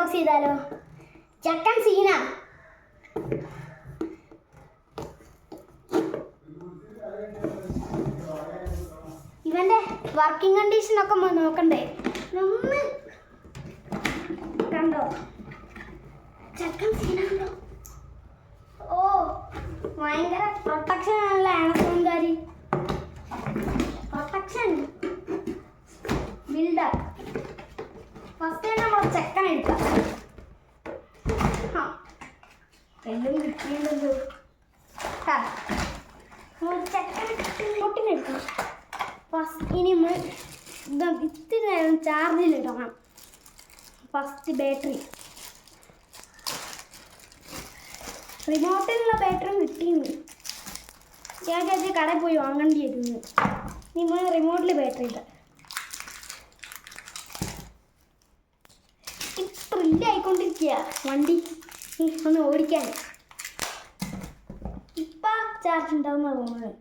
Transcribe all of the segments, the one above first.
Unbox ചെയ്താലോ? ചക്കൻ സീന. ഇവന്റെ working condition ഒക്കെ നോക്കണ്ടേ? നമ്മൾ കണ്ടോ ചക്കൻ സീന ഉണ്ടോ? ഓ ഭയങ്കര പ്രൊട്ടക്ഷൻ ആണല്ലോ ആമസോൺകാരി. Protection builder. ഫസ്റ്റ് നമ്മൾ ചെക്കൻ എടുക്കാം. എല്ലാം കിട്ടിയല്ലോ. ചെക്കൻ പൊട്ടിനെടുക്കാം. ഫസ്റ്റ് ഇനി ഇത്തിരി നേരം ചാർജിലിടണം. First battery. റിമോട്ടിലുള്ള ബാറ്ററി കിട്ടിയിരുന്നു. ഞാൻ ചേച്ചി കടയിൽ പോയി വാങ്ങേണ്ടിയിരുന്നു. നിങ്ങൾ റിമോട്ടിൽ ബാറ്ററി ഇട്ട ത്രില്ലായിക്കൊണ്ടിരിക്കുക വണ്ടി ഒന്ന് ഓടിക്കാൻ. ഇപ്പം ചാർജ് ഉണ്ടാവുന്ന തോന്നുന്നത്.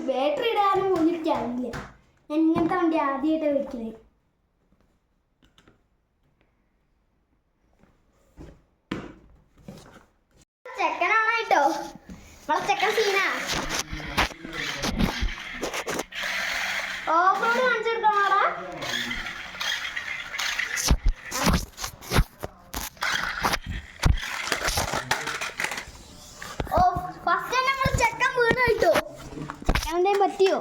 ബാറ്ററി ഇടാനും പോയിരിക്കാറില്ല. ഞാൻ ഇങ്ങനത്തെ വണ്ടി ആദ്യമായിട്ടാണ് വയ്ക്കുന്നത്. ചെക്കനാണോ കേട്ടോ? നമ്മളെ ചെക്കൻ സീന. ഓഫ് റോഡ് കാണിച്ചു കൊടുക്കണോടാ. ഓ ഫസ്റ്റ് നമ്മൾ ചെക്കൻ വീണ് കിട്ടോ? എന്തേലും പറ്റിയോ?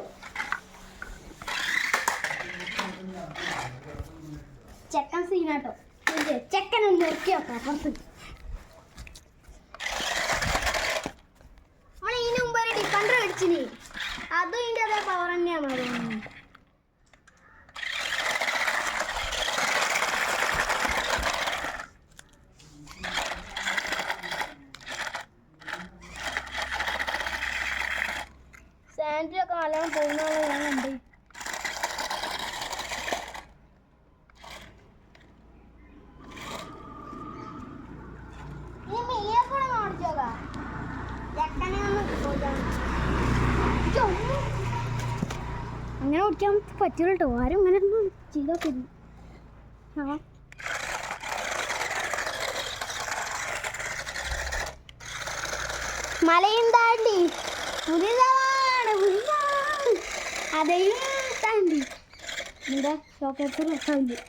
ചെക്കൻ സീനാട്ടോ. ചെക്കനൊന്ന് നിർത്തി നോക്കാം പുറത്ത്. അതും ഇതിൻ്റെ അതേ പവർ തന്നെയാണോ? സാൻഡിലൊക്കെ നല്ലോണം പോകുന്നതാണ് ഞാൻ കണ്ട്. ഇനി മീയക്കൂടെ ഓടിച്ചോക്കാ. ചെക്കനെ ഒന്ന് പോകാം. അങ്ങനെ ഓടിക്കാൻ പറ്റൂല കേട്ടോ. ആരും അങ്ങനെ ഒന്നും ചെയ്തൊക്കെ. മലയും താണ്ടി പുതിയതാണ് അതെയും താണ്ടി ഇവിടെ ഷോക്കേഴ്സ് രസമില്ല.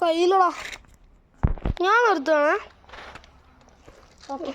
കയ്യിലടാ ഞാൻ നിർത്തുവാണേ. ഓക്കെ.